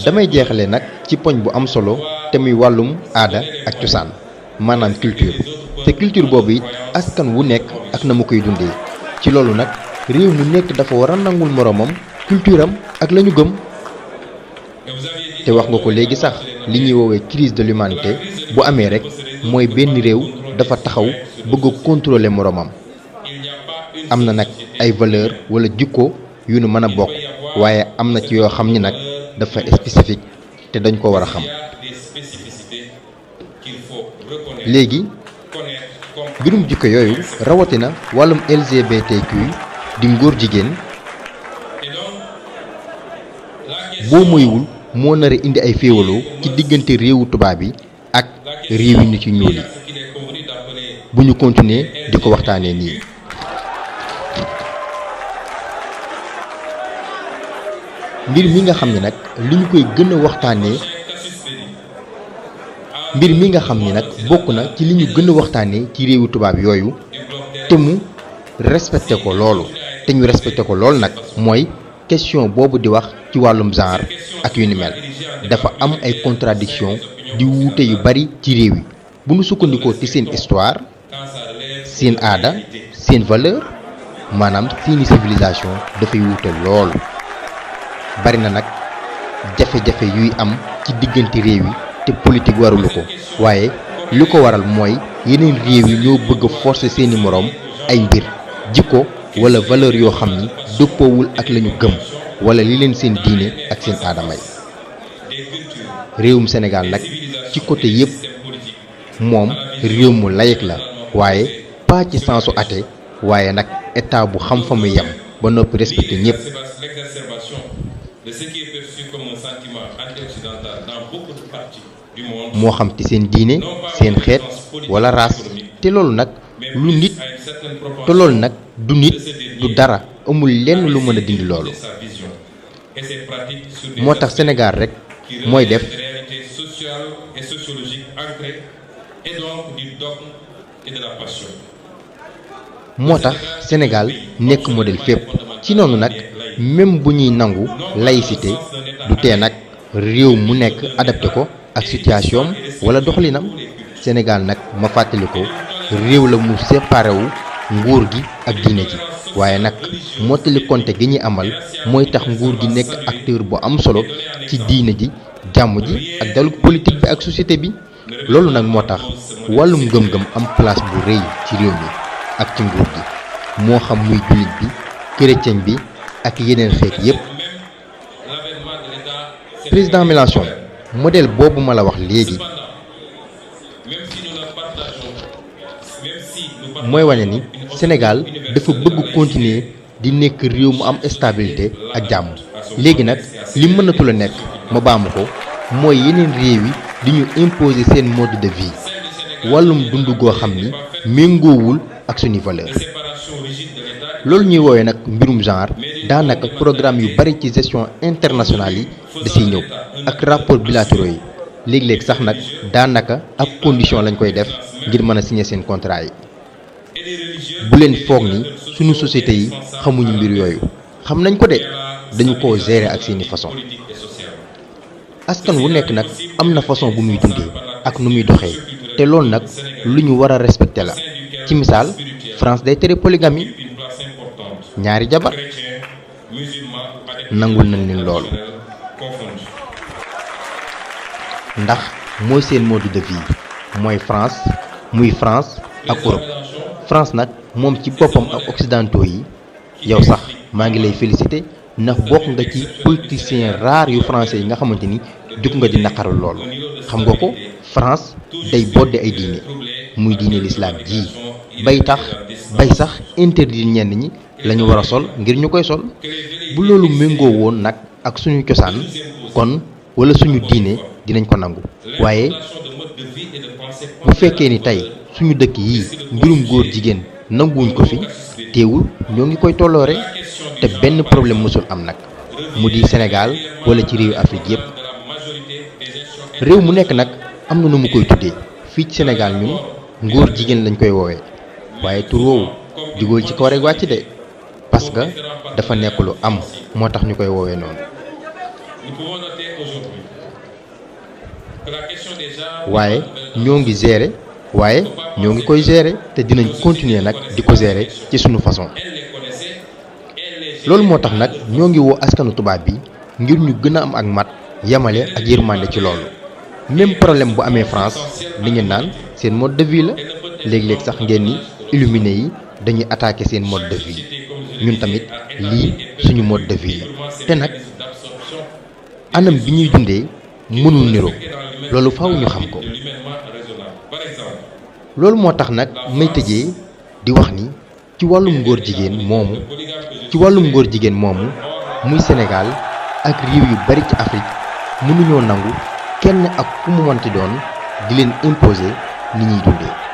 damay jeexale nag ci poñ bu am solo te muy wàllum aada ak cosaan maanaam culture te culture boobu it askan wu nekk ak na mu koy dundee ci loolu nag réew mu nekk dafa war a nangul moroomam culture am ak la ñu gëm te wax nga ko léegi sax li ñuy woowee crise de l'humanité bu amee rek mooy benn réew dafa taxaw bëgg a contrôler moroomam am na nag ay valeur wala jikko yu nu mën a bokk waaye am na ci yoo xam ni nag dafa spécifique te dañ ko war a xam léegi mbirum jikko yooyu rawatina wàllum LGBTQ di ngóor jigéen boo moywul moo nar a indi ay féewaloo ci diggante réewu tubaab yi ak réew yi nit yu ñuul yi bu ñu continuer di ko waxtaanee nii. mbir mi nga xam ne nag li ñu koy gën a waxtaanee mbir mi nga xam ni nag bokk na ci li ñu gën a waxtaanee ci réewu tubaab yooyu te mu respecté ko loolu te ñu respecté ko loolu nag mooy question boobu di wax ci wàllum genre ak yu ni mel dafa am ay contradiction di wuute yu bari ci réew yi bu ñu sukkandikoo ci seen histoire seen aada seen valeur maanaam seeni civilisation dafay wuute lool bari na nag jafe-jafe yuy am ci diggante réew yi te politique warulu ko waaye li ko waral mooy yeneen réew yi ñoo bëgg a forcer seeni moroom ay mbir jikko wala valeur yoo xam ni dëppoowul ak lañu gëm wala li leen seen diine ak seen aada may réewum Sénégal nag ci côté yépp moom réew mu laïc la waaye pas ci sensu athée waaye nag état bu xam fa muy yem ba noppi respecté ñépp moo xam ci seen diine seen xeet wala race te loolu nag du nit du dara amul lenn lu mën a dindi loolu moo tax Sénégal rek mooy def moo tax Sénégal nekk modèle fépp ci noonu nag même bu ñuy nangu laïcité du tee nag réew mu nekk adapté ko ak situation wala doxalinam Sénégal nag ma fàttali ko réew la mu séparé wu nguur gi ak diine ji waaye nag mottali konte gi ñuy amal mooy tax nguur gi nekk acteur bu am solo ci diine ji jàmm ji ak dialogue politique bi ak société bi loolu nag moo tax wàllum ngëm-ngëm am place bu rëy ci réew mi ak ci nguur gi moo xam muy jullit bi chrétien bi ak yeneen xeet yépp président Mélenchon modèle boobu ma la wax léegi mooy wane ni Sénégal dafa bëgg continuer di nekk réew mu am stabilité ak jàmm léegi nag li mënatul a nekk ma baamu ko mooy yeneen réew yi di ñu imposer seen mode de vie wàllum dund goo xam ni méngoowul ak suñu valeur loolu ñuy woowee nag mbirum genre daanaka programme yu bari ci gestion internationale yi da siy ñëw ak rapport bilatéraux yi léeg-léeg sax nag daanaka ab condition lañ koy def ngir mën a signer seen contrat yi bu leen foog ni suñu société yi xamuñu mbir yooyu xam nañ ko de dañu ko gérer ak seeni façon askan wu nekk nag am na façon bu muy dundee ak nu muy doxee te loolu nag lu ñu war a respecter la ci misaal France day tere polygamie ñaari jabar nangul nañ leen loolu ndax mooy seen mode de vie mooy France muy France ak Europe France nag moom ci boppam ak occidentaux yi yow sax maa ngi lay féliciter ndax bokk nga ci politiciens rares yu français yi nga xamante ni jug nga di naqaral loolu xam nga ko France day bodde ay diine muy diine l'islam ji bay sax interdire ñenn ñi lañu war a sol ngir ñu koy sol bu loolu méngoo woon nag ak suñu cosaan kon wala suñu diine dinañ ko nangu waaye bu fekkee ni tey suñu dëkk yi mbirum góor jigéen nanguwuñ ko fi teewul ñoo ngi koy tolloore te benn problème mësul am nag mu di Sénégal wala ci réewu Afrique yépp réew mu nekk nag am na nu mu koy tuddee fii ci Sénégal ñun ngóor jigéen lañ koy woowee waaye tur woowu jugóol ci kaw rek wàcc de parce que dafa nekk lu am moo tax ñu koy woowee noonu. waaye ñoo ngi gérer ñoo ngi koy gérer te dinañ continuer nag di ko gérer ci sunu façon. loolu moo tax nag ñoo ngi woo askanu tubaab bi ngir ñu gën a am ak mat yamale ak yërmande ci loolu. même problème bu amee France li ngeen naan seen mode de vie la léeg-léeg sax ngeen ni illuminé yi dañuy attaquer seen mode de vie ñun tamit lii suñu mode de vie la te nag anam bi ñuy dundee mënul niroo loolu faaw ñu xam ko. loolu moo tax nag may tëjee di wax ni ci wàllum ngóor jigéen moomu muy Sénégal ak réew yu bari ci Afrique mënuñoo nangu kenn ak ku mu wanti doon di leen imposer ni ñuy dundee.